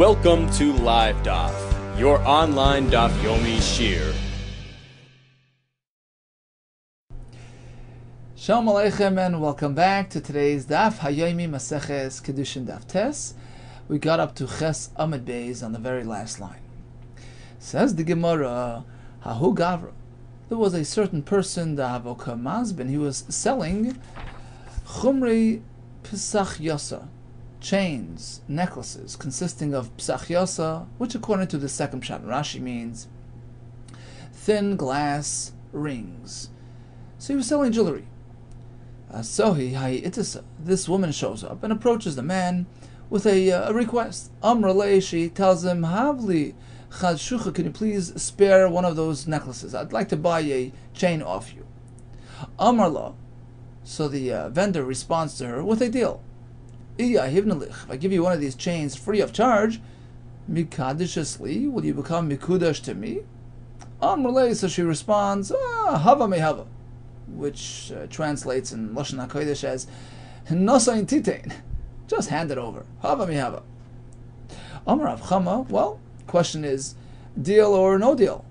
Welcome to Live DAF, your online DAF Yomi Shir. Shalom Aleichem and welcome back to today's DAF Hayomi Maseches KIDDUSHIN DAF Tes. We got up to Ches Amud Beis on the very last line. Says the Gemara, Hahu Gavra. There was a certain person, the Havoka Mazbin, he was selling Chumri Pesach Yosa, chains, necklaces consisting of Pesach Yosa, which according to the second Pshat Rashi means thin glass rings. So he was selling jewelry. This woman shows up and approaches the man with a request. Amrale, she tells him, Havli Chad Shucha, can you please spare one of those necklaces? I'd like to buy a chain off you. Amrla, so the vendor responds to her with a deal. If I give you one of these chains free of charge, mikadishasli, will you become mikudash to me? Amrle, so she responds, hava mehava, which translates in Lashon HaKodesh as nosayin titain, just hand it over, hava mehava. Amar Rav Chama, well, question is, deal or no deal?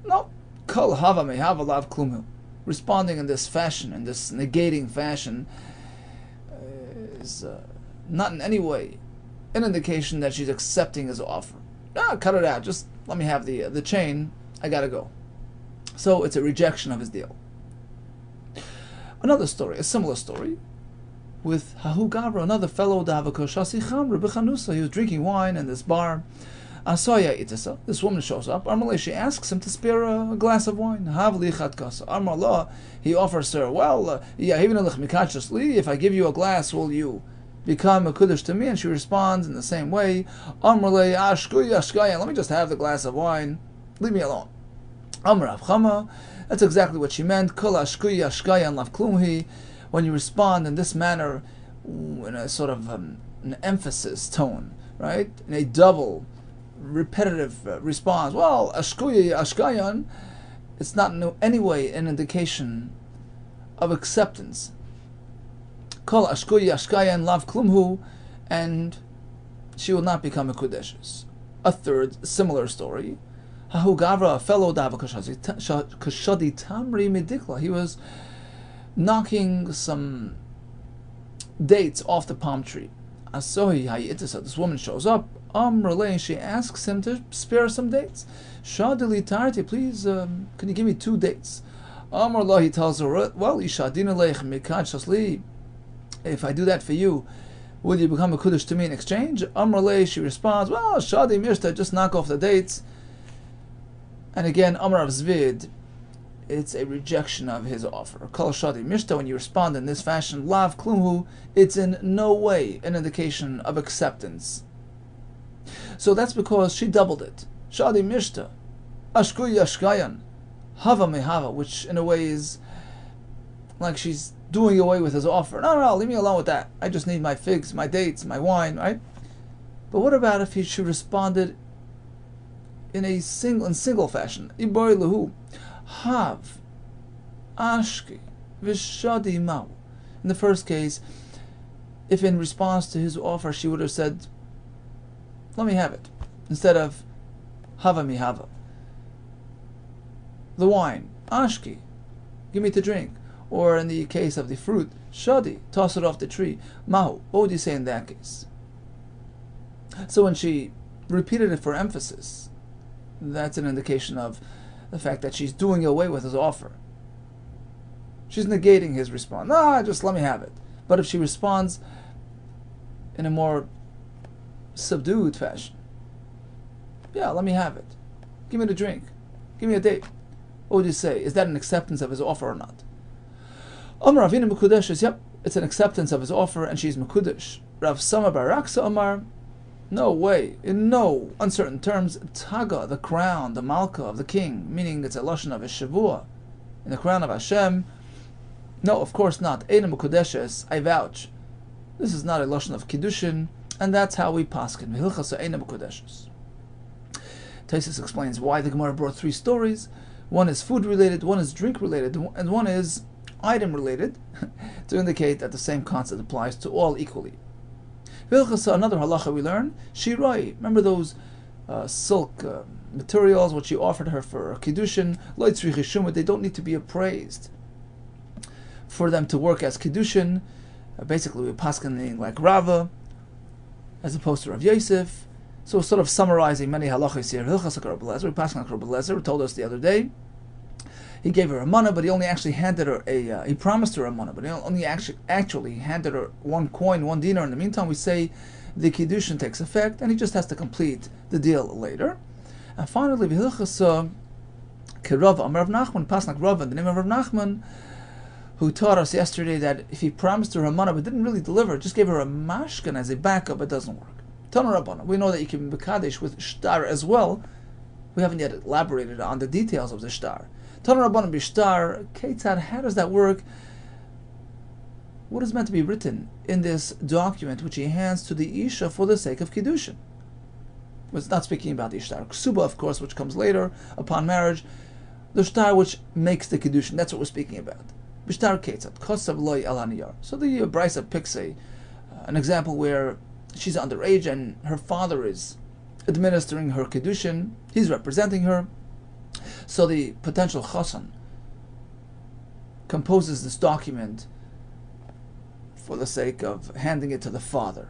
No, kol hava mehava lav klumu. Responding in this fashion, in this negating fashion, is not in any way an indication that she's accepting his offer. Cut it out, just let me have the chain, I gotta go. So it's a rejection of his deal. Another story, a similar story, with Hahu Gavra, another fellow, he was drinking wine in this bar. Asaya itasa, this woman shows up. Armaleh, she asks him to spare a glass of wine. Havli chatkasa. Armaleh, he offers her, well, if I give you a glass, will you become a kiddush to me? And she responds in the same way. Armaleh, ashkuya ashkaya, let me just have the glass of wine. Leave me alone. Amar Rav Chama, that's exactly what she meant. Kol ashkuya ashkaya lav klumhi. When you respond in this manner, in a sort of an emphasis tone, right? In a double, repetitive response. Well, ashkuya ashkayan, it's not in any way an indication of acceptance. Kol ashkuya ashkayan lav klumhu, and she will not become a kudeshes. A third similar story. Hahu Gavra, a fellow dava kashadi tamri midikla. He was knocking some dates off the palm tree. Asohi hayitisa. This woman shows up. Amrele, she asks him to spare some dates. Shadili tarti, please, can you give me 2 dates? Amrullah, he tells her, well, ishadina leich mikad shasli. If I do that for you, will you become a kiddush to me in exchange? Amrele, she responds, well, shadi mirsta, just knock off the dates. And again, Amar of Zvid, it's a rejection of his offer. Kol shadi mirsta, when you respond in this fashion, lav klumhu, it's in no way an indication of acceptance. So that's because she doubled it. Shadi mishta, ashkuy ashkayan, hava mehava, which in a way is like she's doing away with his offer. No, leave me alone with that. I just need my figs, my dates, my wine, right? But what about if she responded in a single fashion? Iboy lehu, hav, ashki, vishadi mau. In the first case, if in response to his offer she would have said, let me have it, instead of hava mi hava. The wine, ashki, give me to drink. Or in the case of the fruit, shadi, toss it off the tree. Mahu, what would you say in that case? So when she repeated it for emphasis, that's an indication of the fact that she's doing away with his offer. She's negating his response. Just let me have it. But if she responds in a more subdued fashion, let me have it. Give me the drink. Give me a date. What would you say? Is that an acceptance of his offer or not? Amar Ravina Mekudesh is, it's an acceptance of his offer and she's Mekudesh. Rav Sama Baraksa Amar, no way, in no uncertain terms, Taga, the crown, the Malka of the king, meaning it's a Lashon of a Shavua, in the crown of Hashem. No, of course not. Eina Mekudeshes, I vouch. This is not a Lashon of Kiddushin, and that's how we paskin. V'hilchasa eina Mekudeshes. Taisus explains why the Gemara brought 3 stories. One is food related, one is drink related, and one is item related, to indicate that the same concept applies to all equally. V'ilchasa, another halacha we learn, Shirai. Remember those silk materials which he offered her for kiddushin? Lo tzrich shuma. They don't need to be appraised for them to work as kiddushin. Basically, we're paskening like Rava, as opposed to Rav Yosef. So we're sort of summarizing many halachas here. Hilchas Rabbi Lezer, we passed on Rabbi Lezer, told us the other day. He gave her a mana, but he only actually handed her he promised her a mana, but he only actually handed her one coin, one dinar. In the meantime, we say the kiddushin takes effect, and he just has to complete the deal later. And finally, V'hilchas Kerav Amar Rav Nachman, Pasnak Rav, in the name of Rav Nachman, who taught us yesterday that if he promised her a mana but didn't really deliver, just gave her a mashkan as a backup, it doesn't work. Tana Rabbana, we know that you can be Mekadesh with shtar as well. We haven't yet elaborated on the details of the shtar. Tana Rabbana b'shtar, Ketzad, how does that work? What is meant to be written in this document which he hands to the Isha for the sake of Kiddushin? It's not speaking about the shtar. Ksuba, of course, which comes later upon marriage. The shtar which makes the Kiddushin, that's what we're speaking about. B'shtar Ketzad, Kosav loy al haniyar. So the Brisa picks an example where she's underage and her father is administering her Kiddushin. He's representing her. So the potential Chassan composes this document for the sake of handing it to the father.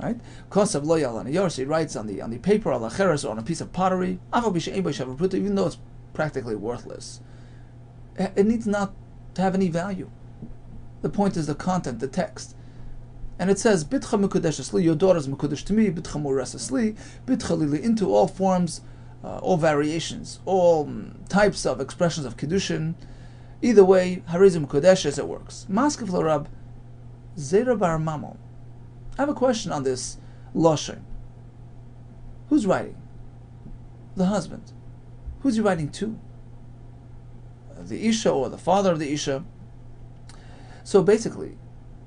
Right? Kosav lo yal haniyar, so he writes on the paper, al acheres, or on a piece of pottery, even though it's practically worthless. It needs not to have any value. The point is the content, the text. And it says, Bitcha mekudesh li, your daughter is mekudesh to me, Bitcha mureses li, Bitcha lili, into all forms, all variations, all types of expressions of Kiddushin. Either way, harizim mekudesh, as it works. Maskiv l'rab, Zera bar mamo. I have a question on this lashon. Who's writing? The husband. Who's he writing to? The Isha or the father of the Isha? So basically,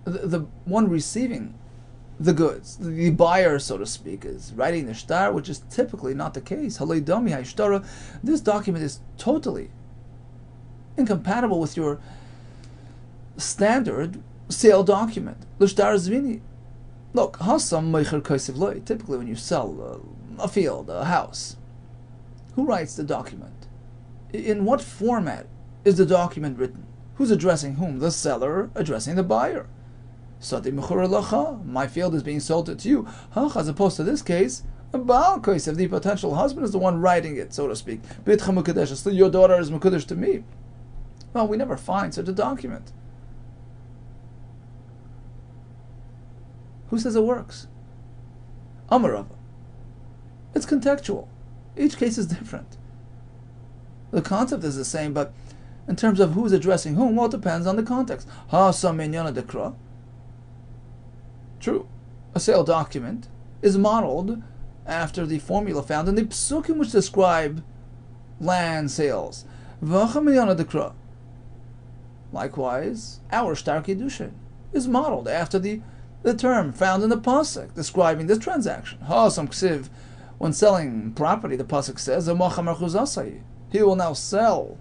the one receiving the goods, the buyer, so to speak, is writing the shtar, which is typically not the case. Halei dami hashtara. This document is totally incompatible with your standard sale document. L'shtar zvini. Look, hasam meicher kaisev loy. Typically, when you sell a field, a house, who writes the document? In what format is the document written? Who's addressing whom? The seller addressing the buyer. Sati mechur lacha. My field is being sold to you. As opposed to this case, a baal kaisev, the potential husband, is the one writing it, so to speak. Bitcha mekudesh. Your daughter is mekudesh to me. Well, we never find such a document. Who says it works? Amarava. It's contextual. Each case is different. The concept is the same, but in terms of who's addressing whom, well, it depends on the context. Ha saminyana dekra. True. A sale document is modeled after the formula found in the psukim which describe land sales. V'chaminyana dekra. Likewise, our shtar kiddushin is modeled after the term found in the pasuk describing this transaction. Ha sam ksiv. When selling property, the pasuk says, he will now sell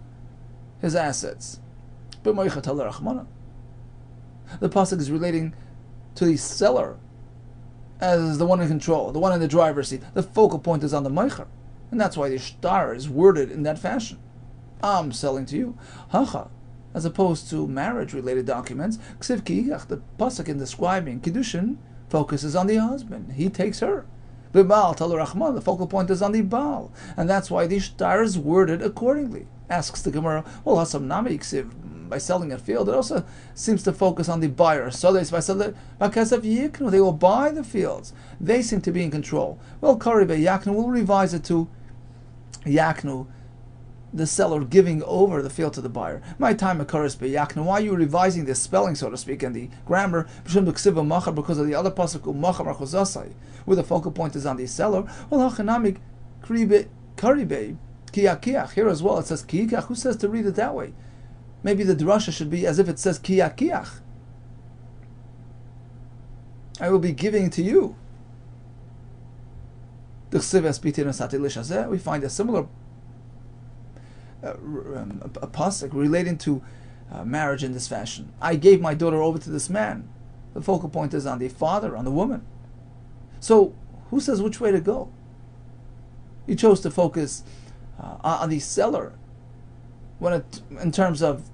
his assets. The pasuk is relating to the seller as the one in control, the one in the driver's seat. The focal point is on the meicher, and that's why the shtar is worded in that fashion. I'm selling to you. Hacha, as opposed to marriage-related documents, ksiv ki'igach, the pasuk in describing kiddushin focuses on the husband. He takes her. The Baal Talar Rahman, the focal point is on the Baal, and that's why the shtar is worded accordingly. Asks the Gemara, well, Hasam Nami Ksiv, by selling a field, it also seems to focus on the buyer. So they because of Yiknu, they will buy the fields. They seem to be in control. Well, Karibe Yaknu will revise it to Yaknu, the seller giving over the field to the buyer. My time occurs by Yaknu. Why are you revising the spelling, so to speak, and the grammar? Because of the other pasuk, where the focal point is on the seller. Well, Hachanamik Karibe Kiyakiach. Here as well it says Kiyakach. Who says to read it that way? Maybe the drasha should be as if it says Kiyakiach. I will be giving to you. We find a similar a pasuk relating to marriage in this fashion. I gave my daughter over to this man. The focal point is on the father, on the woman. So, who says which way to go? You chose to focus on the seller in terms of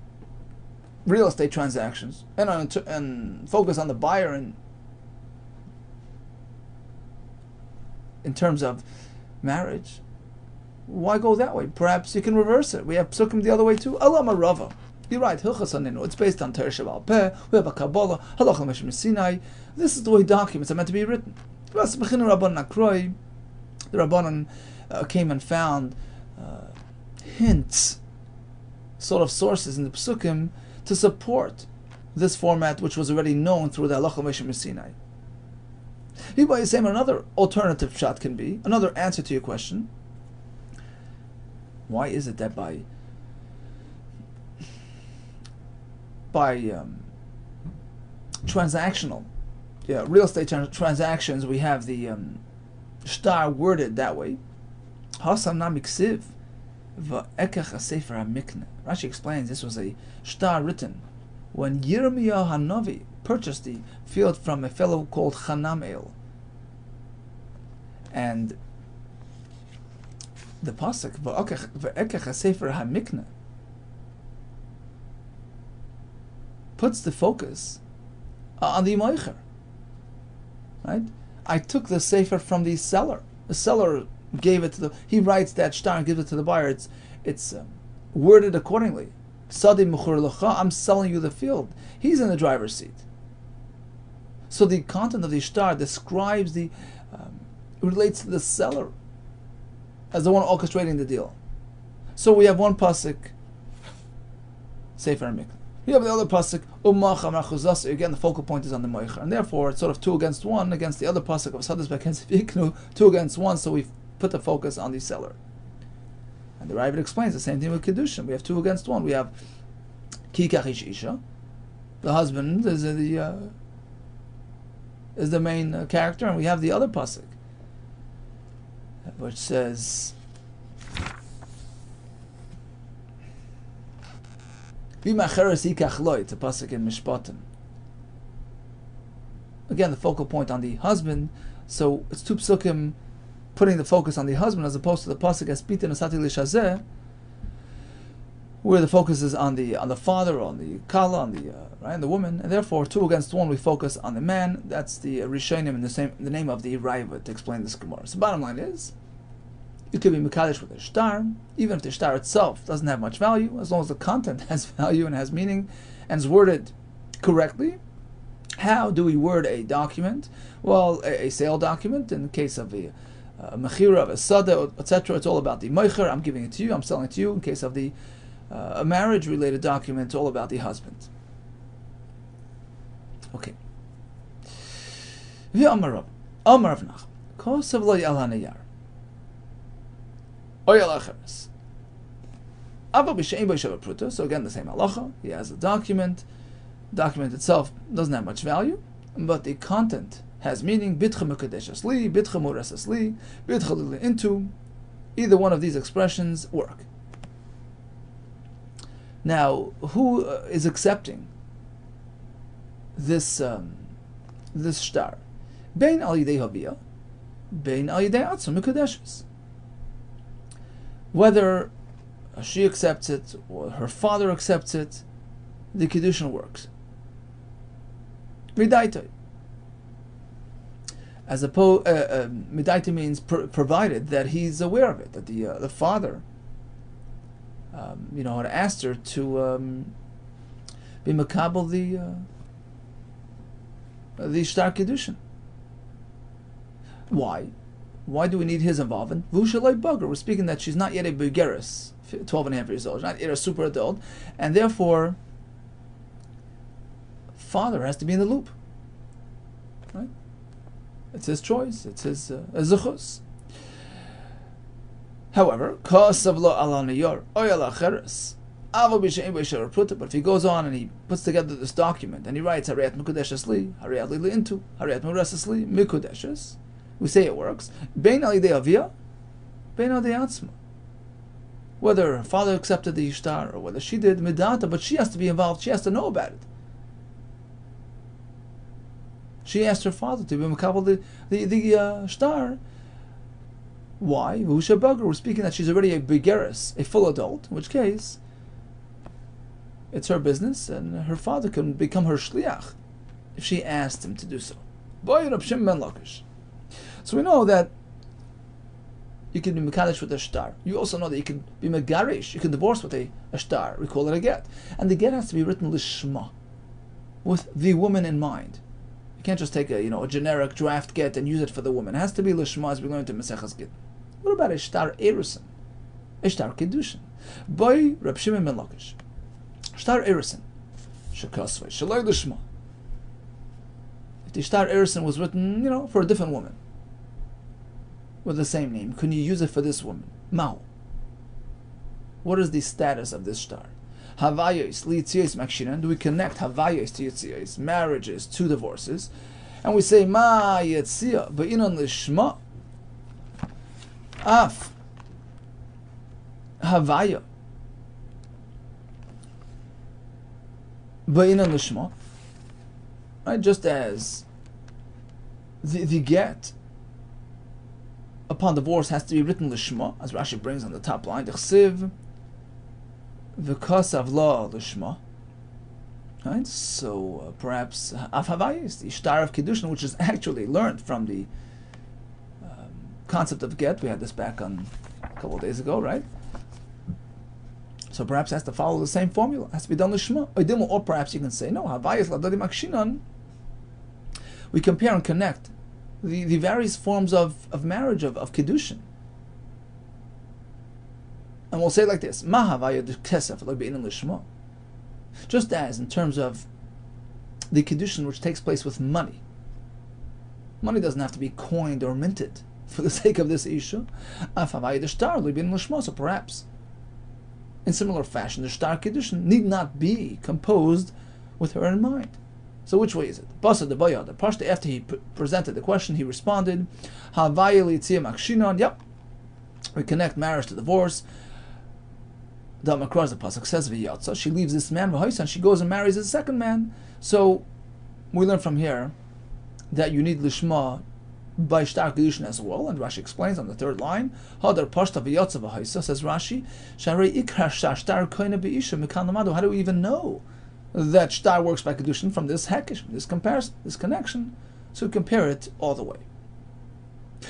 real estate transactions, and focus on the buyer in terms of marriage. Why go that way? Perhaps you can reverse it. We have psukim the other way too. Alama Rava. You're right. It's based on Torah Sheval Peh. We have a Kabbalah. Halacha Meshim Sinai. This is the way documents are meant to be written. The Rabbanan came and found hints, sort of sources in the psukim to support this format, which was already known through the Halacha Meshim Sinai. Another alternative shot can be, another answer to your question, why is it that by transactional, real estate transactions, we have the shtar worded that way? Rashi explains this was a shtar written when Yirmiyah Hanavi purchased the field from a fellow called Hanamel. And the pasuk Ve'ekech HaSefer HaMikneh puts the focus on the moicher. Right? I took the sefer from the seller. The seller gave it to he writes that shtar and gives it to the buyer. It's worded accordingly. Sadi Mechur Lecha, I'm selling you the field. He's in the driver's seat. So the content of the shtar describes relates to the seller as the one orchestrating the deal. So we have one pasuk, Sefer Mikneh. We have the other pasuk, Ummach Amar Chuzas. Again, the focal point is on the moicher, and therefore it's sort of 2 against 1 against the other pasuk of Sadis Bekens Viknu, 2 against 1. So we've put the focus on the seller. And the Ravid explains the same thing with Kiddushin. We have 2 against 1. We have Ki Kachish Isha. The husband is the main character, and we have the other pasuk, which says, V'macheres yikach lo, it's a pasuk in Mishpatim. Again, the focal point on the husband, so it's 2 psukim putting the focus on the husband as opposed to the pasuk Espiten Asati Lishazeh, where the focus is on the father, on the kala, on the woman, and therefore 2 against 1 we focus on the man. That's the Rishonim in the name of the Raiva to explain this Gemara. So bottom line is, you could be Mekadesh with a shtar, even if the shtar itself doesn't have much value, as long as the content has value and has meaning and is worded correctly. How do we word a document? Well, a sale document, in the case of a mechira, of a sada, etc., it's all about the meicher, I'm giving it to you, I'm selling it to you. In case of a marriage-related document, it's all about the husband. Okay. Amar Rav Nachman, Kosav lo yal hanayar. So again, the same halacha. He has a document. The document itself doesn't have much value, but the content has meaning. Bitcha mekadeshas li, bitcha moresas li, bitcha li into. Either one of these expressions work. Now, who is accepting this this shtar? Bein al yidei havia, bein al yidei atzum mekadeshas. Whether she accepts it or her father accepts it, the Kiddushin works. Midaita. As opposed, midaita means provided that he's aware of it, that the father, had asked her to be makabel the shtar Kiddushin. Why? Why do we need his involvement? Vushalai bugger. We're speaking that she's not yet a begeris, 12 and a half years old, she's not yet a super adult, and therefore, father has to be in the loop. Right? It's his choice. It's his zuchus. However, but if he goes on and he puts together this document and he writes Hariyat Mikudeshes Li, Hariyat Li Into, Hariyat Mureses Li, Mikudeshes, we say it works. Bein al yidei avia, bein al yidei atzma. Whether her father accepted the ishtar or whether she did midata, but she has to be involved. She has to know about it. She asked her father to be makabel the shtar. Why? V'husha bager. We're speaking that she's already a begeris, a full adult. In which case, it's her business, and her father can become her shliach if she asked him to do so. So we know that you can be mekadesh with a shtar. You also know that you can be megarish. You can divorce with a shtar. We call it a get, and the get has to be written lishma, with the woman in mind. You can't just take a generic draft get and use it for the woman. It has to be lishma, as we learned in Maseches Gittin. What about a shtar erusin, a shtar kiddushin? Boy, Reb Shimon ben Lakish, shtar erusin, shekasvei shaloi lishma. If the shtar erusin was written, for a different woman with the same name, can you use it for this woman? Mao. What is the status of this shtar? Havayos liyitziyos makshinan. Do we connect havayos to yitziyos, marriages to divorces, and we say ma yitziyah be'inon lishma af havaya be'inon lishma, right? Just as the get upon divorce has to be written lishma, as Rashi brings on the top line, d'chsiv v'kasav la lishma. Right? So perhaps af havayis, the shtar of kiddushin, which is actually learned from the concept of get. We had this back on a couple of days ago, right? So perhaps it has to follow the same formula. It has to be done lishma. Or perhaps you can say, no, havayis ladadi makshinan. We compare and connect the various forms of marriage, of kiddushin. And we'll say it like this: Ma havaya kesef lebein lishma. Just as in terms of the kiddushin which takes place with money. Money doesn't have to be coined or minted for the sake of this issue. Af havaya the shtar lebein lishma. So perhaps, in similar fashion, the shtar kiddushin need not be composed with her in mind. So which way is it? Basa de Bayad. The Pashta, after he presented the question, he responded, Havaya litzia makshinon. Yep. We connect marriage to divorce. The Makraz, the Pasuk says, V'yatza. She leaves this man, V'haisan. She goes and marries a second man. So we learn from here that you need lishma by shtar kiddushin as well. And Rashi explains on the third line, Hadar Pashta V'yatza V'haisa, says Rashi, Sharei ikra shtar koine be'isha mikan lamadu. How do we even know that shtar works by kiddushin from this hekesh, this comparison, this connection? So compare it all the way.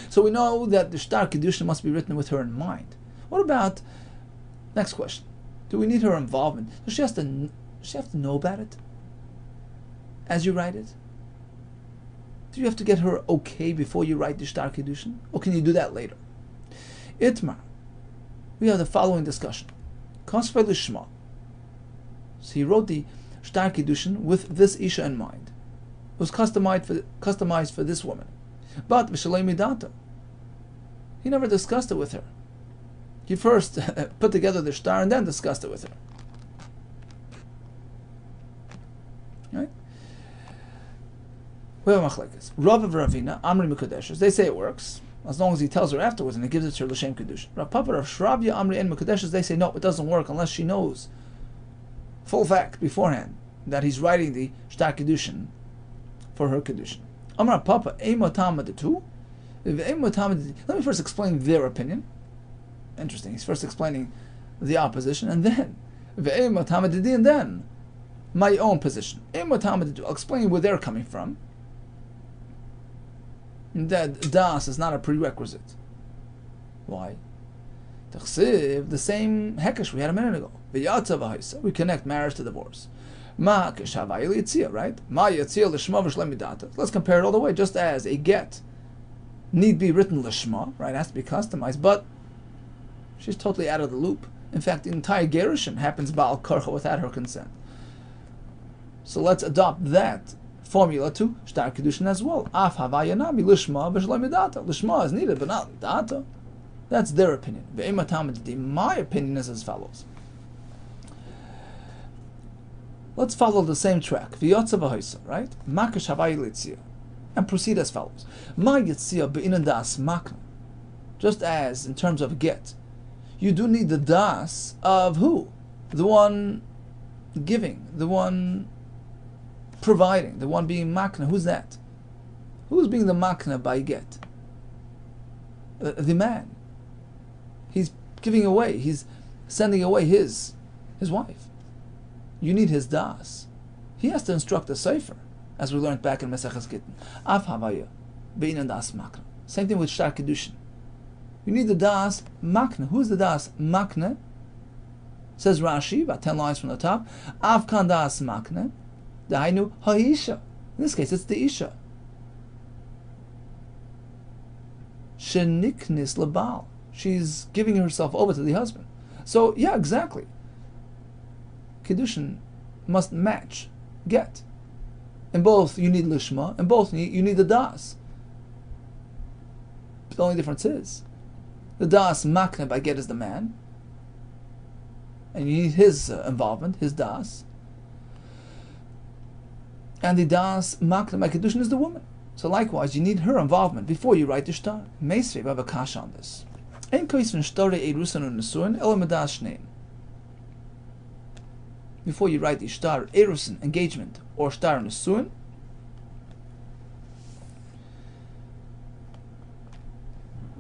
So we know that the shtar kiddushin must be written with her in mind. What about, next question, do we need her involvement? Does she have to know about it as you write it? Do you have to get her okay before you write the shtar kiddushin? Or can you do that later? Itmar, we have the following discussion. Kasvei lishma. So he wrote the shtar kiddushin with this isha in mind. It was customized for this woman. But v'shalei midata, he never discussed it with her. He first put together the shtar and then discussed it with her. Right? We have a machlekes. Rav of Ravina, Amri Mekudeshes. They say it works as long as he tells her afterwards and he gives it to her l'shem kedushin. Rav Papa, Rav Shravya, Amri and Mekudeshes. They say no, it doesn't work unless she knows full fact beforehand that he's writing the shtar kiddushin for her kiddushin. Amar Papa, Eimotamaditu. Let me first explain their opinion. Interesting. He's first explaining the opposition, and then and then my own position. I'll explain where they're coming from. That das is not a prerequisite. Why? The same hekesh we had a minute ago. We connect marriage to divorce. Right? Let's compare it all the way. Just as a get need be written lishma, right? It has to be customized, but she's totally out of the loop. In fact, the entire gerushin happens ba'al karcha without her consent. So let's adopt that formula to shtar kiddushin as well. Af havayanami lishma v'shalei midata. Lishma is needed, but not midata. That's their opinion. My opinion is as follows. Let's follow the same track. V'yotza v'hoisa, right? Makash havai litzia. And proceed as follows. Ma yitzia be'inan das makna. Just as in terms of get, you do need the das of who? The one giving, the one providing, the one being makna. Who's that? Who's being the makna by get? The man. He's giving away. He's sending away his wife. You need his das. He has to instruct the sefer, as we learned back in Maseches Gittin. Av havaya be'inan das makna. Same thing with shtar kiddushin. You need the das makna. Who's the das makna? Says Rashi, about 10 lines from the top. Av kan das makna. Dahainu ha'isha. In this case, it's the isha. Sheniknis labal. She's giving herself over to the husband. So, yeah, exactly. Kiddushin must match get. In both, you need lishma. In both, you need the das. The only difference is, the das makna by get is the man, and you need his involvement, his das. And the das makna by kiddushin is the woman. So likewise, you need her involvement before you write the shtar. Meisvei, we have a kasha on this. Ein kois von shtare erusan und nesuin, ela medas shnein. Before you write the shtar erusan, engagement, or shtar nesuin,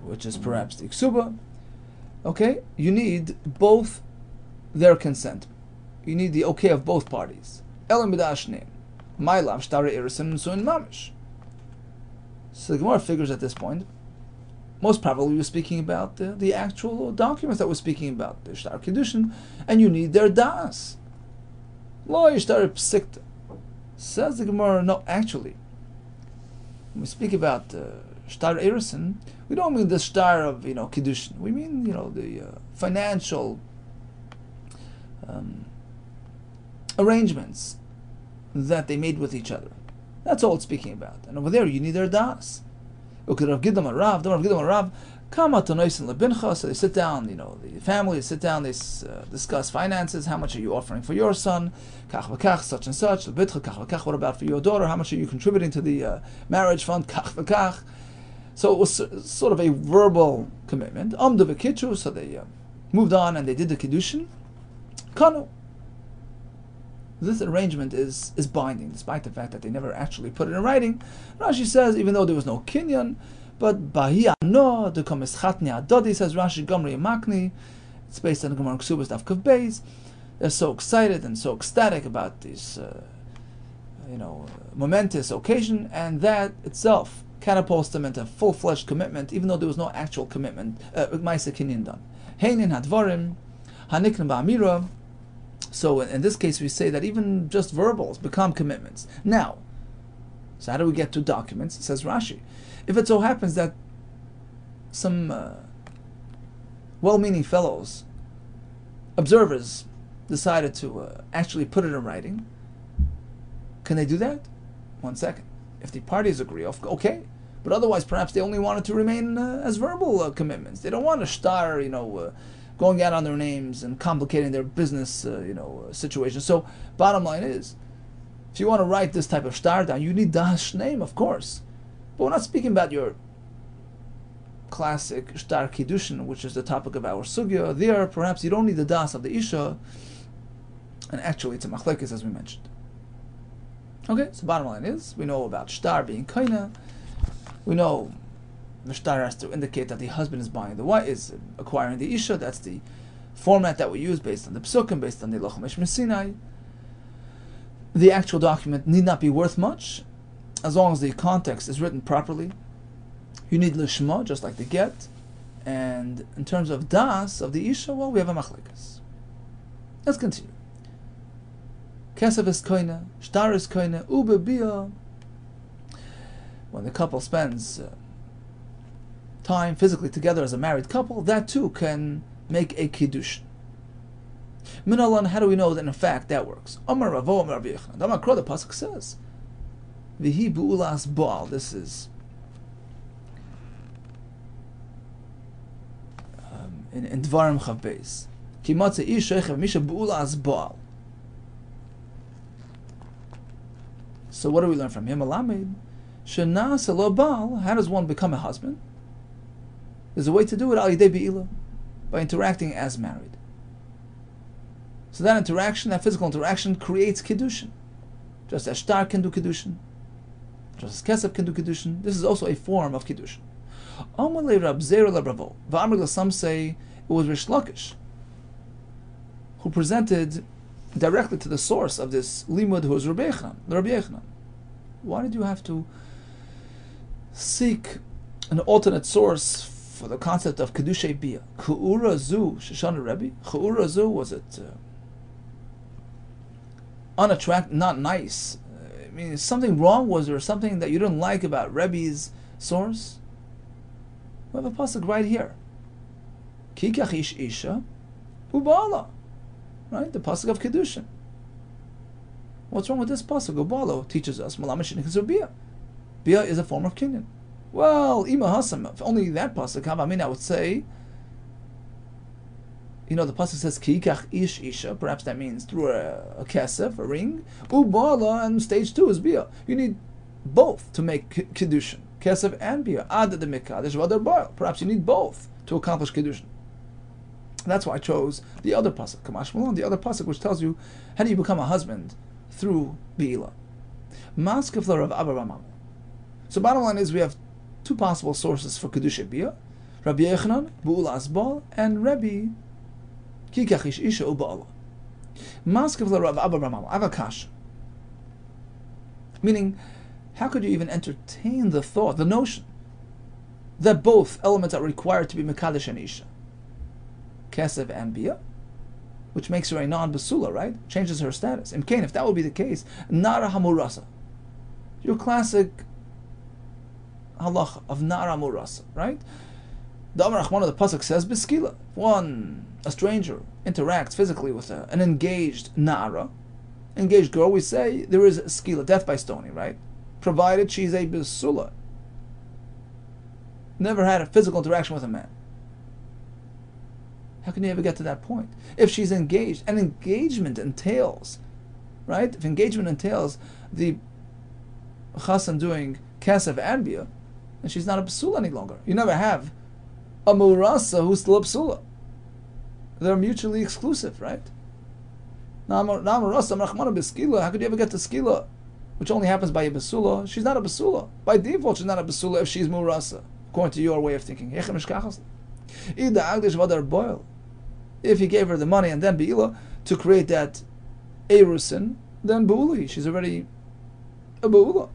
which is perhaps the ksuba, okay, you need both their consent. You need the okay of both parties. Ela medas shnein. My lav shtare erusan nesuin mamish. So the Gemara figures at this point, most probably we're speaking about the actual documents that we're speaking about, the shtar kiddushin, and you need their das. Lo yishtar psikta. Says the Gemara, no, actually, when we speak about shtar erusin, we don't mean the shtar of kiddushin. We mean the financial arrangements that they made with each other. That's all it's speaking about. And over there, you need their das. Okay, Rav Gidam and Rav, Rav Gidam and Rav, kama tonoisin lebincha. So they sit down, the family sit down, they discuss finances. How much are you offering for your son? Kach v'kach, such and such. Lebitcha, kach v'kach. What about for your daughter? How much are you contributing to the marriage fund? Kach v'kach. So it was sort of a verbal commitment. Amdu v'kitchu. So they moved on and they did the kiddushin. Kanu. This arrangement is binding, despite the fact that they never actually put it in writing. Rashi says, even though there was no kinyan, but bahia no the komischatni adodi, says Rashi Gomri Makni. It's based on the Gemara Ksubas Daf Kav Beis. They're so excited and so ecstatic about this, momentous occasion, and that itself catapults them into full-fledged commitment, even though there was no actual commitment. Ma'aseh kinyan done. Heinin hadvarim hanikn ba'amira. So in this case, we say that even just verbals become commitments. Now, so how do we get to documents? It says Rashi, if it so happens that some well-meaning fellows, observers, decided to actually put it in writing, can they do that? 1 second. If the parties agree, okay. But otherwise, perhaps they only wanted to remain as verbal commitments. They don't want to shtar, going out on their names and complicating their business, situation. So, bottom line is, if you want to write this type of shtar down, you need das name, of course. But we're not speaking about your classic shtar kiddushin, which is the topic of our sugya. There, perhaps you don't need the das of the isha, and actually it's a machlekes, as we mentioned. Okay, so bottom line is, we know about shtar being kaina. We know the shtar has to indicate that the husband is buying the wife, is acquiring the isha. That's the format that we use based on the psukim, based on the Lochamesh Sinai. The actual document need not be worth much, as long as the context is written properly. You need lishma, just like the get. And in terms of das, of the isha, well, we have a machlekas. Let's continue. Kesav is koine, shtar is koine, ube bia. When the couple spends time physically together as a married couple, that too can make a kiddush. Minalan, how do we know that in fact that works? Amar Ravo, Amar Rabbi Yehuda. Amar Kro, the pasuk says, "V'hi bu'ulas baal." This is in Dvarim Chav Beis. Ki matzeh ish shechev misha bu'ulas baal. So what do we learn from him? Alamed shenas lo baal. How does one become a husband? There's a way to do it, al yidei be'ila, by interacting as married. So that interaction, that physical interaction, creates kiddushin. Just as shtar can do kiddushin, Just as Kesef can do Kiddushin, this is also a form of Kiddushin. Amalei Rab Zera Labravo. V'amr, some say it was Rish Lakish who presented directly to the source of this limud, who was Rabbi Yechanan. Why did you have to seek an alternate source for the concept of Kedushay Bia? Chu'ura zu Shoshana Rebbe? Chu'ura zu, was it unattractive, not nice? I mean, is something wrong? Was there something that you didn't like about Rebbe's source? We have a pasuk right here. Kikach ish isha ubala. Right? The pasuk of Kiddushin. What's wrong with this pasuk? Ubala teaches us Malamishin Bia. Bia is a form of kinyan. Well, Ima Hasam, if only that pasuk, Havamina, I would say, the pasuk says Kikach ish isha, perhaps that means through a kesef, a ring, ubala, and stage 2 is Bia. You need both to make Kiddushin, kesef and Bia. Ad the Mikadesh Vadar Baal. Perhaps you need both to accomplish Kiddushin. That's why I chose the other pasuk, Kamash Malon, the other pasuk, which tells you how do you become a husband through Beila. Maskefler of Abba Ramam. So bottom line is we have two possible sources for Kedusha Bia, Rabbi Yechanan, Bu'ula Asbal, and Rabbi Kikachish Isha Uba'ala. Maskefler of Abba Ramam, Avakash. Meaning, how could you even entertain the thought, the notion, that both elements are required to be Mekadesh and Isha? Kesef and Bia, which makes her a non-basula, right? Changes her status. In Cain, if that would be the case, Nara Hamurasa. Your classic halacha of Nara Hamurasa, right? The Amar Achman of the pasuk says, Beskila. A stranger interacts physically with an engaged Nara, engaged girl, we say there is skila, death by stoning, right? Provided she's a basula. Never had a physical interaction with a man. How can you ever get to that point? If she's engaged, and engagement entails, right? If engagement entails the chassan doing kesef and bia, then she's not a psula any longer. You never have a murasa who's still a psula. They're mutually exclusive, right? How could you ever get to skila, which only happens by a basula? She's not a basula. By default, she's not a basula if she's murasa, according to your way of thinking. If he gave her the money and then Be'ila to create that Erusin, then Be'uli, she's already a Be'ula.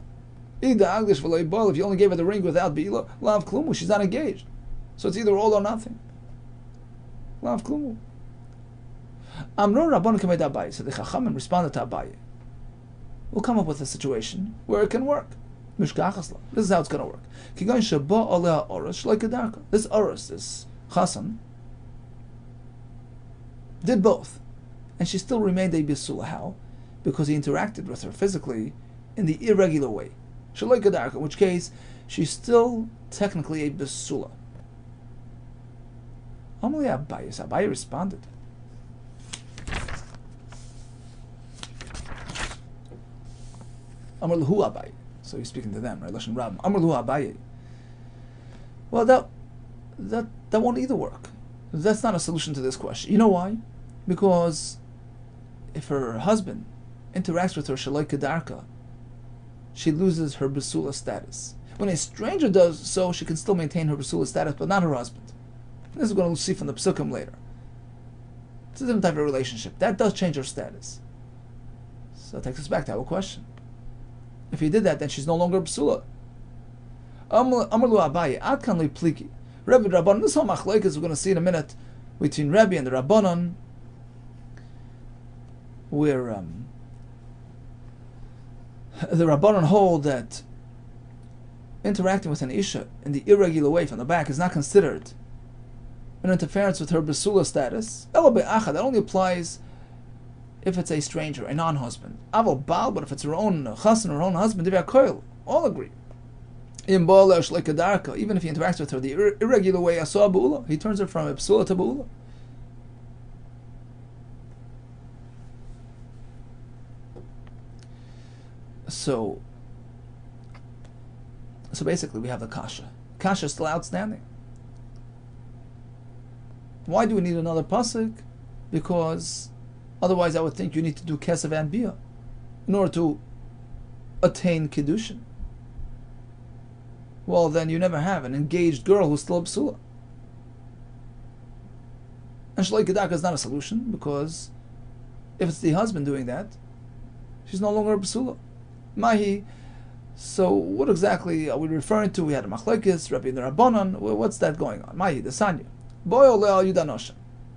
If you only gave her the ring without Be'ila, Lav Klumu, she's not engaged. So it's either all or nothing. Lav Klumu. Amro Rabban Kamed Abaye, so the Chachamim responded to Abaye. We'll come up with a situation where it can work. This is how it's going to work. This Oros, this Chassan, did both. And she still remained a Bisula. How? Because he interacted with her physically in the irregular way. Shaloi Kedarka, in which case, she's still technically a Bisula. Amalei Abaye, so Abaye responded. Amar Lahu Abaye. So he's speaking to them, right? Lashon Rab. Amar Lahu Abaye. Well, that won't either work. That's not a solution to this question. You know why? Because if her husband interacts with her Shaloi Kedarka, she loses her Basula status. When a stranger does so, she can still maintain her Basula status, but not her husband. This is going to see from the Psukim later. It's a different type of relationship. That does change her status. So that takes us back to our question. If he did that, then she's no longer Psula. Amarlu Abaye, Adkan li pliki. Rebbe Rabbanon, this whole machlekes we're going to see in a minute between Rebbe and the Rabbanon, where the Rabbanon hold that interacting with an Isha in the irregular way from the back is not considered an interference with her Basula status. Elo be'achad, that only applies if it's a stranger, a non-husband. Aval Baal, but if it's her own chassan, her own husband, all agree. Even if he interacts with her the irregular way, Asua Ba'ula, he turns her from a Psula to Ba'ula. So basically we have the Kasha. Kasha is still outstanding. Why do we need another pasuk? Because otherwise I would think you need to do Kesef and Bia in order to attain Kiddushin. well, then you never have an engaged girl who's still a psula. And Shalei Kedarka is not a solution, because if it's the husband doing that, she's no longer a psula. Mahi. So what exactly are we referring to? We had a machlekes, Rabbi Yehuda Rabbanan. What's that going on? Mahi, the Sanya. Boyo le'al yudanosha.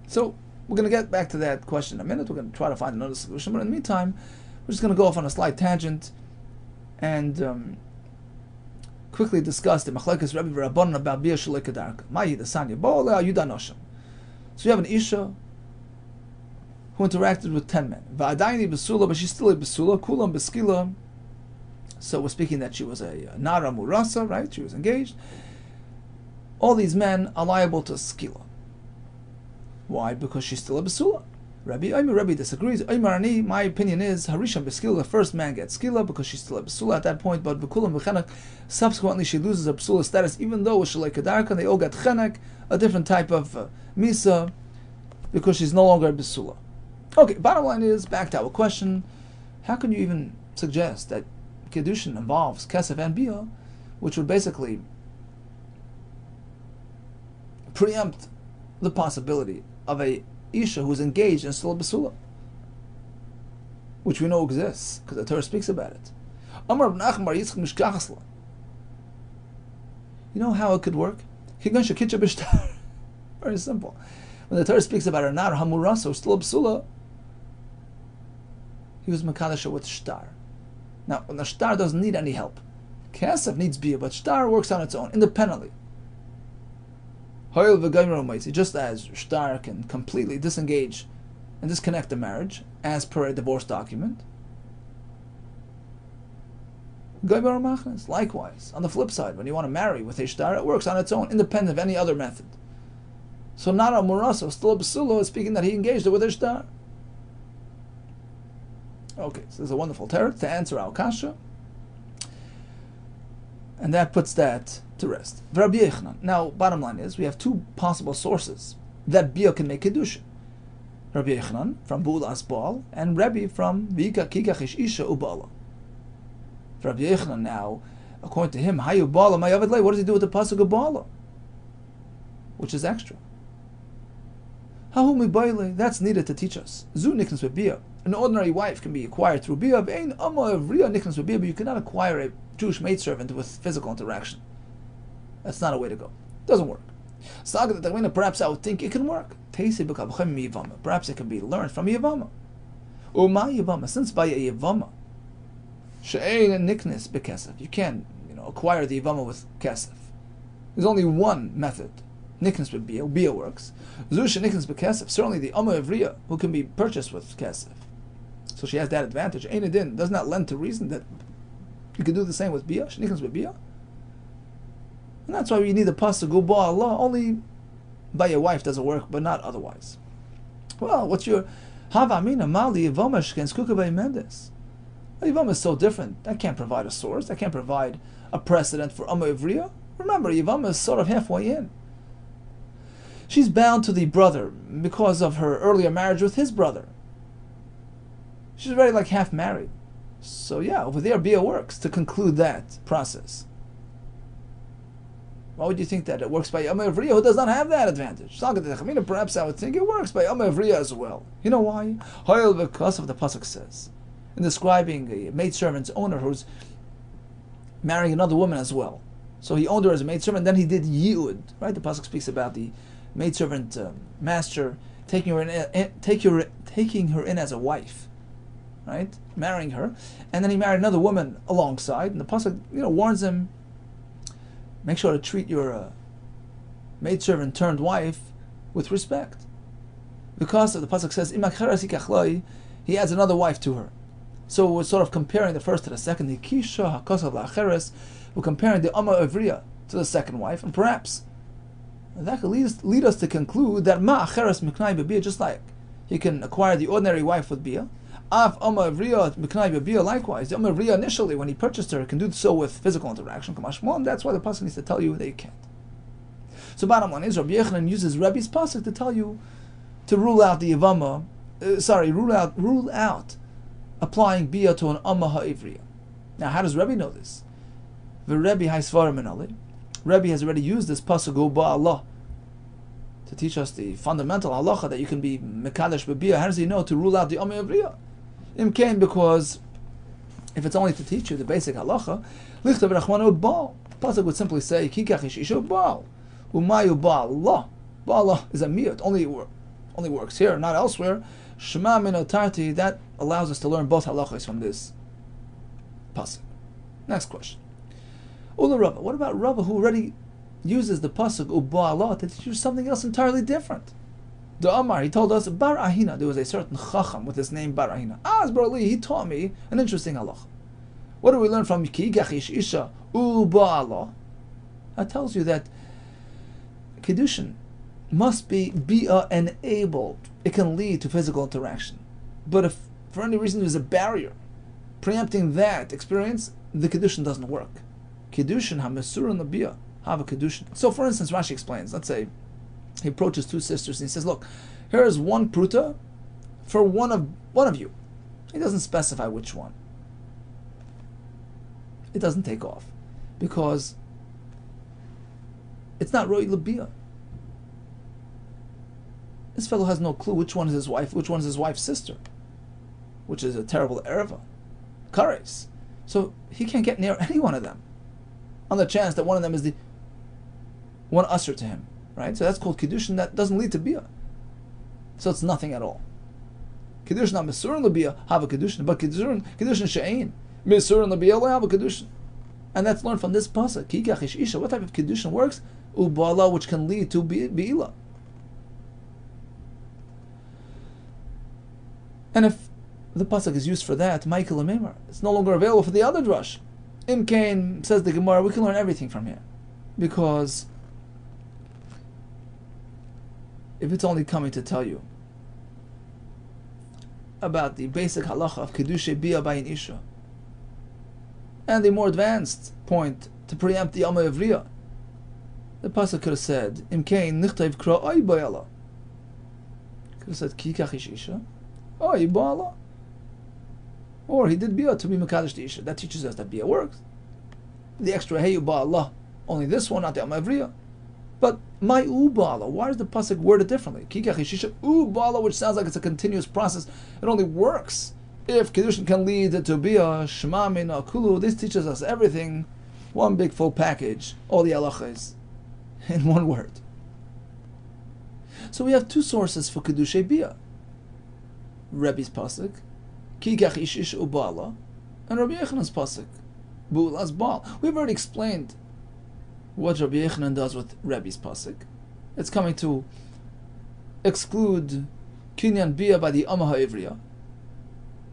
So we're going to get back to that question in a minute. We're going to try to find another solution. But in the meantime, we're just going to go off on a slight tangent and quickly discuss the machlekes Rabbi Rabbanan about Bia Shalei Kedarka. Mahi, the Sanya. Boyo le'al yudanosha. So you have an Isha who interacted with 10 men. Va'adayni besula, but she's still a besula. Kulam beskila. So we're speaking that she was a Nara Murasa, right? She was engaged. All these men are liable to skila. Why? Because she's still a besula. Rabbi disagrees. My opinion is Harisham beskila, the first man gets skila because she's still a besula at that point. But bekulam b'chenek, subsequently she loses her besula status, even though with Shalei Kedarka they all get chenek, a different type of misa, because she's no longer a besula. Okay, bottom line is, back to our question, how can you even suggest that Kiddushin involves Kesef and Bia, which would basically preempt the possibility of a Isha who's engaged and still a Basula, which we know exists, because the Torah speaks about it. You know how it could work? Very simple. When the Torah speaks about a Nar Hamurasa who's still a Basula, he was Makadasha with Shtar. Now, when the Shtar doesn't need any help, Kesef needs Bia, but Shtar works on its own, independently. Just as Shtar can completely disengage and disconnect the marriage, as per a divorce document. Likewise, on the flip side, when you want to marry with a Shtar, it works on its own, independent of any other method. So Nara Muraso, still a Basulo, is speaking that he engaged her with a Shtar. Okay, so there's a wonderful teretz to answer our kasha, and that puts that to rest. Rabbi Yehuda. Now, bottom line is, we have two possible sources that Bia can make Kiddushin. Rabbi Yehuda from Bu'ulas Baal, and Rabbi from Vika Kikachish Isha Ubala. Rabbi Yehuda now, according to him, Hayu Bala Mayavid Le, what does he do with the pasuk of Bala? Which is extra. Hahumi Baile, that's needed to teach us. Zu Niknas with Bia. An ordinary wife can be acquired through Bia, but you cannot acquire a Jewish maidservant with physical interaction. That's not a way to go. It doesn't work. Perhaps I would think it can work. Perhaps it can be learned from Yavama. Since by a Yavama, you can't acquire the Yavama with Kesef. There's only one method. Niknas with Bia works. Zusha Niknas b'Kesef, certainly the Amma Evriya, who can be purchased with Kesef. So she has that advantage. Ein Adin does not lend to reason that you can do the same with Bia, Niknas with Bia. And that's why we need a pasuk Guba Allah. Only by your wife does it work, but not otherwise. Well, what's your Hava Amina Mali Yavama Shkens Kukavay Mendes? Yavama is so different. That can't provide a source. That can't provide a precedent for Amma Evriya. Remember, Yavama is sort of halfway in. She's bound to the brother because of her earlier marriage with his brother. She's already like half married. So yeah, over there Bia works to conclude that process. Why would you think that it works by Amma Evriya who does not have that advantage? Perhaps I would think it works by Amma Evriya as well. You know why? Because of the pasuk says, in describing a maidservant's owner who's marrying another woman as well. So he owned her as a maidservant, then he did yi'ud. Right? The pasuk speaks about the maidservant master taking her in as a wife, right? Marrying her, and then he married another woman alongside. And the pasuk, warns him: make sure to treat your maidservant turned wife with respect, because the pasuk says he adds another wife to her. So we're sort of comparing the first to the second. The kisha hakosav la'acheres. We're comparing the Amma Evriya to the second wife, and perhaps that could lead us to conclude that ma'acheres miknai b'bia, just like he can acquire the ordinary wife with bia, af Amma Evriya miknai b'bia, likewise, the Amma Evriya initially, when he purchased her, can do so with physical interaction, and that's why the pasuk needs to tell you that you can't. So bottom line is, Rabbi Yehuda uses Rabbi's pasuk to tell you to rule out the Yavama, rule out applying bia to an Amma ha'Evriya. Now, how does Rabbi know this? Rebbe haisvara minali. Rebbe has already used this pasuk ba'Allah to teach us the fundamental halacha that you can be mekadesh b'biyah. How does he know to rule out the amay avriyah? Imkain, because if it's only to teach you the basic halacha, lichtav rachmanu ba'al. Pasuk would simply say kikach ish isha ba'al umayu ba'Allah. Ba'Allah is a miyut, only works here, not elsewhere. Shema min otarti, that allows us to learn both halachas from this pasuk. Next question. Ula Rava. What about Rava, who already uses the pasuk u'ba'Allah to teach you something else entirely different? The Amar, he told us, Bar Ahina, there was a certain chacham with his name Bar Ahina. Barli, he taught me an interesting halacha. What do we learn from Kigach ish isha u'ba'Allah? That tells you that kiddushin must be bia enabled. It can lead to physical interaction. But if for any reason there's a barrier preempting that experience, the kiddushin doesn't work. Kiddushin ha-mesurah nabiyah have a kiddushin. So for instance, Rashi explains, let's say he approaches two sisters and he says, look, here is one pruta for one of you. He doesn't specify which one. It doesn't take off because it's not roi labiyah. This fellow has no clue which one is his wife, which one is his wife's sister, which is a terrible erva, kares. So he can't get near any one of them, on the chance that one of them is the one usher to him, right? So that's called kiddushin that doesn't lead to bia. So it's nothing at all. Kiddushin not mesurin labia have a kiddushin, but kiddushin she'ain mesurin labia have a kiddushin, and that's learned from this pasuk. Kikach ish isha. What type of kiddushin works? Ubala, which can lead to bi'ila. And if the pasuk is used for that, Michael Amemar, it's no longer available for the other drush. Imkain, says the Gemara, we can learn everything from here. Because if it's only coming to tell you about the basic halacha of Kiddushay Bia by an Isha, and the more advanced point to preempt the Amay Avriya, the pasuk could have said, Imkain nichtayv kra ay bayala. Could have said, Kikach ish Isha. Oh, he ba'Allah. Or he did bia to be mekadesh the isha. That teaches us that bia works. The extra hey ba'Allah, only this one, not the amavriya. But my ba'Allah, why does the pasuk word it differently? Kikach ishisha ba'Allah, which sounds like it's a continuous process. It only works if kiddushin can lead to bia shema min akulu. This teaches us everything, one big full package, all the halachas in one word. So we have two sources for kiddushay bia. Rebbe's pasuk, Kikach ish ish ubala, and Rabbi Yechanan's pasuk, Bu'las bal. We've already explained what Rabbi Yechanan does with Rebbe's pasuk. It's coming to exclude kinyan bia by the Amah Ha'ivriya.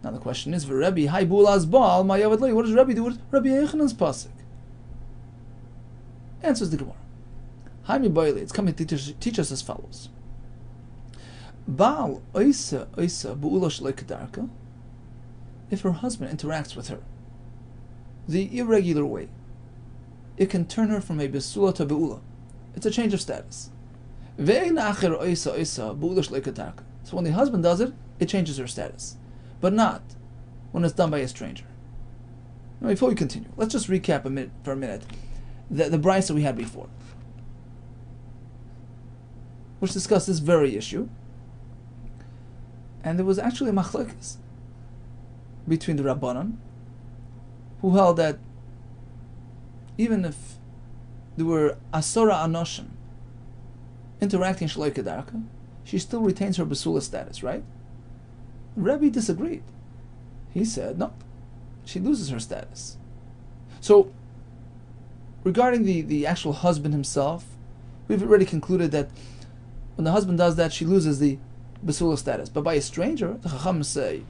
Now the question is, Rebbe, Hai Bu'las bal, ma yavad lei. What does Rebbe do with Rabbi Yechanan's pasuk? Answers the Gemara. Hai mi ba'ilei. It's coming to teach us as follows. Baal oisa bu'ula shlei kedarka. If her husband interacts with her the irregular way, it can turn her from a besula to be'ula. It's a change of status. Ve'ein acher oisa bu'ula shlei kedarka. So when the husband does it, it changes her status, but not when it's done by a stranger. Now, before we continue, let's just recap for a minute the brayso that we had before, which discussed this very issue. And there was actually a machlokes between the Rabbanan, who held that even if there were asora anoshim interacting shloi kedarka, she still retains her basula status, right? Rebbe disagreed. He said, no, she loses her status. So, regarding the actual husband himself, we've already concluded that when the husband does that, she loses the basula status. But by a stranger, the Chacham say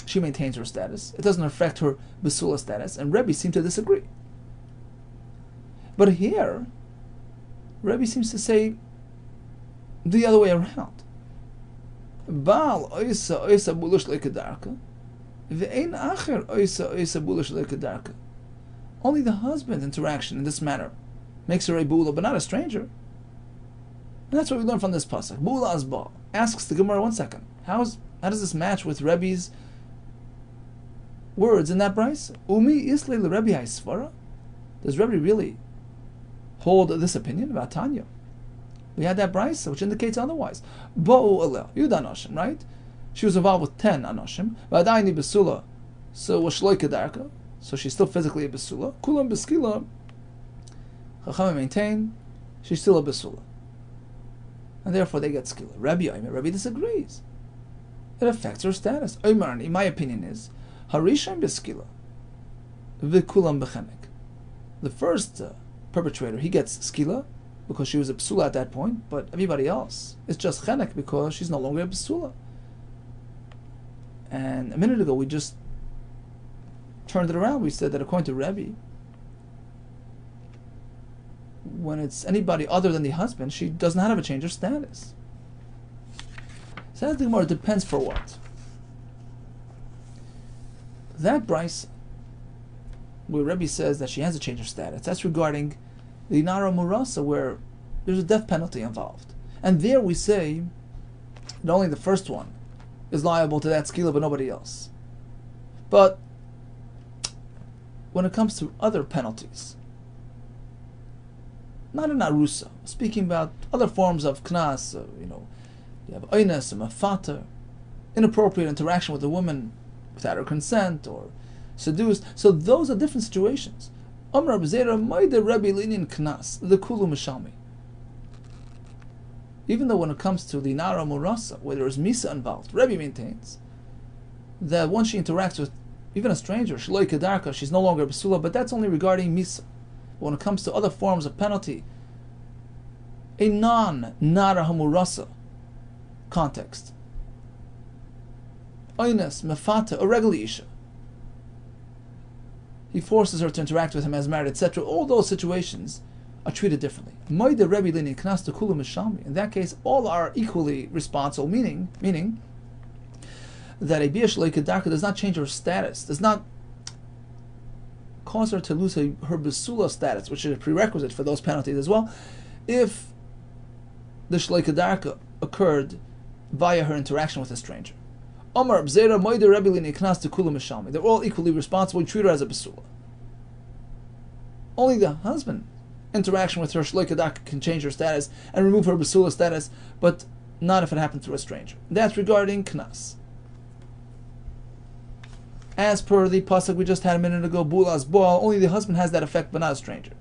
she maintains her status. It doesn't affect her basula status, and Rebbe seemed to disagree. But here, Rebbe seems to say the other way around. Baal oisa bulush lekedarka, ve'ein acher oisa bulush lekedarka. Only the husband interaction in this manner makes her a bula, but not a stranger. And that's what we learn from this pasuk. Bula asba. Asks the Gemara, 1 second, how does this match with Rebbe's words in that brayso? Umi isle Rebbe haisvara. Does Rebbe really hold this opinion about Tanya? We had that brisa which indicates otherwise. Bo'u aleh, Yud anoshim, right? She was involved with 10 anoshim. V'adayni besula, so was shloi kedarka, so she's still physically a besula. Kulam beskila, Chachamim maintain she's still a besula, and therefore they get skila. Rabbi disagrees. It affects her status. Oimarni, my opinion is harishim beskila, v'kulam bechenek. The first perpetrator, he gets skila because she was a psula at that point, but everybody else is just chenek because she's no longer a psula. And a minute ago we just turned it around. We said that according to Rebbe, when it's anybody other than the husband, she doesn't have a change of status. So the Gemara, depends for what. That brisa, where Rebbe says that she has a change of status, that's regarding the Nara Murasa, where there's a death penalty involved. And there we say that only the first one is liable to that skila, but nobody else. But when it comes to other penalties, not in Arusa, speaking about other forms of knas, you have oines and mafata, inappropriate interaction with a woman without her consent or seduced. So those are different situations. Amar b'zeira moide Rebbe linin knas the kulu mishalmi. Even though when it comes to the nara murasa, where there is misa involved, Rebbe maintains that once she interacts with even a stranger, shloi kedarka, she's no longer a besula, but that's only regarding misa. When it comes to other forms of penalty, a non-nara hamurasa context, oines, mefata, a regular isha, he forces her to interact with him as married, etc. All those situations are treated differently. In that case, all are equally responsible, meaning that a bia shloi kedarka does not change her status, does not cause her to lose her besula status, which is a prerequisite for those penalties as well, if the shloi kedarka occurred via her interaction with a stranger. Omar b'zeira moide Rebbe liniknas to kula mishalmi. They're all equally responsible. We treat her as a besula. Only the husband interaction with her shloi kedarka can change her status and remove her besula status, but not if it happened through a stranger. That's regarding knas. As per the pasuk we just had a minute ago, bulas bal, only the husband has that effect, but not a stranger.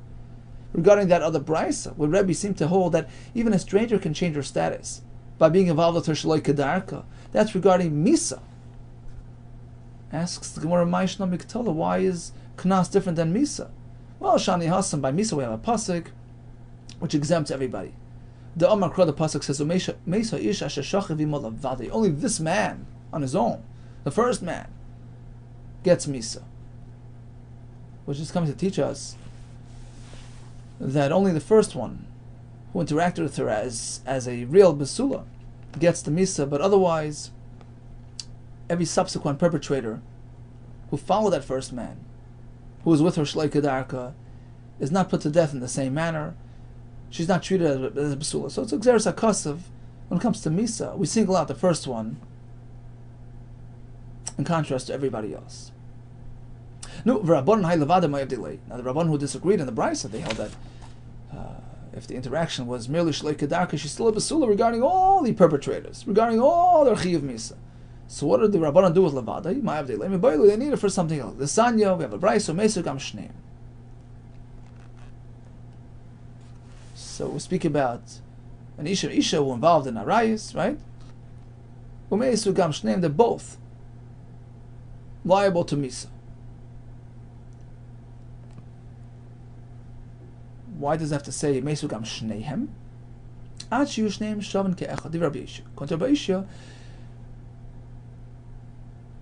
Regarding that other brisa, where Rebbe seemed to hold that even a stranger can change her status by being involved with her shloi kedarka, that's regarding misa. Asks the Gemara, Ma'ishna Miktala, why is knas different than misa? Well, Shani Hassan, by misa we have a pasuk which exempts everybody. The Amar Kra, the pasuk says, Mesa ish asher shachiv imo lavadi. Only this man on his own, the first man, gets misa, which is coming to teach us that only the first one who interacted with her as a real besula gets the misa, but otherwise every subsequent perpetrator who followed that first man, who was with her shloi kedarka, is not put to death in the same manner. She's not treated as a besula. So it's exeris hakasav. When it comes to misa, we single out the first one in contrast to everybody else. Now the Rabban who disagreed in the brisa, they held that if the interaction was merely shloi kedarka, she's still a besula regarding all the perpetrators, regarding all their chiyuv misa. So what did the Rabbanan do with levada? They need it for something else. The sanya, we have a brisa, mesuk am shneim. So we speak about an isha who involved in arayis, right? Umesuk am shneim, they're both liable to misa. Why does it have to say Mesugam Shnehem? Ad shiyu shneim shaven ke'echad. Rabbi Yehuda. According to Rabbi Yehuda,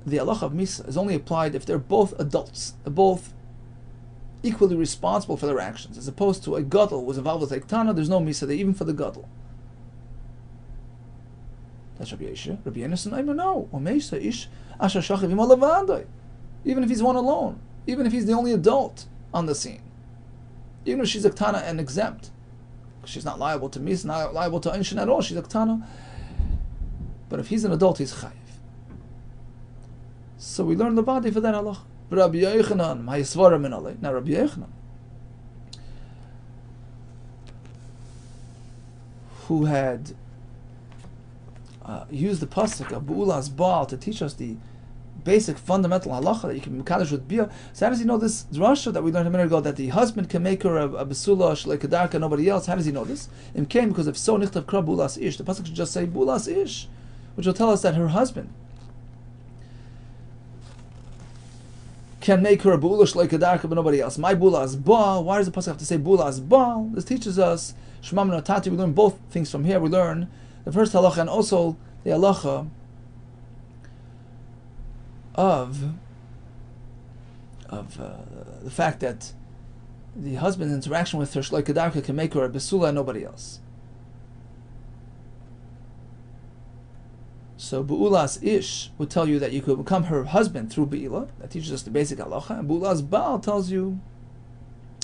the halacha of misa is only applied if they're both adults, they're both equally responsible for their actions, as opposed to a gadol who was involved with a ktana. There's no misa there, even for the gadol. That's Rabbi Yehuda. Rabbi Yehuda, I don't know. Omeisa ish asher shachiv imo levadai. Even if he's one alone, even if he's the only adult on the scene. Even if she's a ktana and exempt, she's not liable to mis, not liable to einshin at all. She's a ktana, but if he's an adult, he's chayiv. So we learn the body for that halach. Rabbi Yehuda, my yisvara min alei. Now Rabbi Yehuda, who had used the pasuk of Bu'ulas Baal to teach us the basic fundamental halacha that you can be mekadosh with bia. So how does he know this drasha that we learned a minute ago that the husband can make her a besula shlei kedarka, nobody else? How does he know this? Im came because if so nichtav kra bu'ulas ish. The pasuk should just say bu'ulas ish, which will tell us that her husband can make her a bu'ula shlei kedarka, but nobody else. My bu'ulas baal. Why does the pasuk have to say bu'ulas baal? This teaches us shema minotati. We learn both things from here. We learn the first halacha and also the halacha of the fact that the husband's interaction with her shlei kedarka can make her a besula and nobody else. So bu'ulas ish would tell you that you could become her husband through be'ila. That teaches us the basic halacha. And bu'ulas baal tells you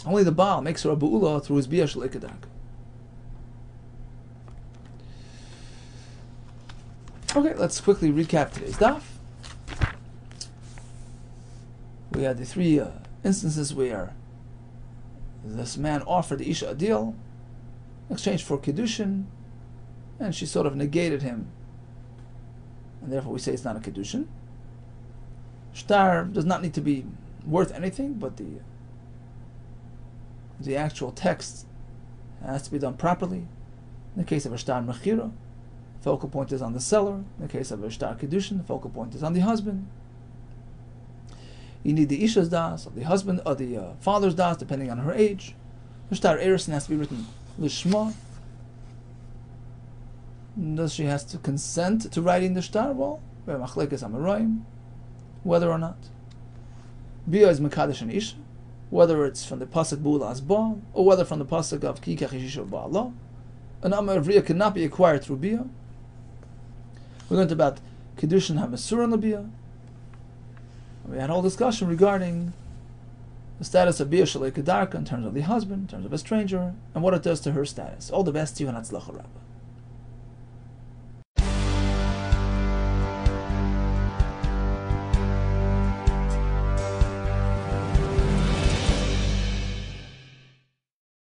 only the baal makes her a bu'ula through his bia shlei kedarka. Okay, let's quickly recap today's daf. We had the three instances where this man offered the Isha a deal in exchange for Kiddushin, and she sort of negated him, and therefore we say it's not a Kiddushin. Shtar does not need to be worth anything, but the actual text has to be done properly. In the case of a Shtar Mechira, the focal point is on the seller. In the case of a Shtar Kiddushin, the focal point is on the husband. You need the Isha's das, or the husband, or the father's das, depending on her age. The Shtar Erisin has to be written Lishma. Does she has to consent to writing the Shtar? Well, Machlekes Amoraim, whether or not. Bia is Mekadesh and Isha, whether it's from the pasuk Bu'ulas Baal, or whether from the pasuk of Ki Yikach Ish Isha Ba'ala. An Amar Avriya cannot be acquired through Bia. We learned about Kiddushin HaMesura and Bia. We had a whole discussion regarding the status of Bia Shalei Kedarka in terms of the husband, in terms of a stranger, and what it does to her status. All the best to you and Hatzlacha Rabbah.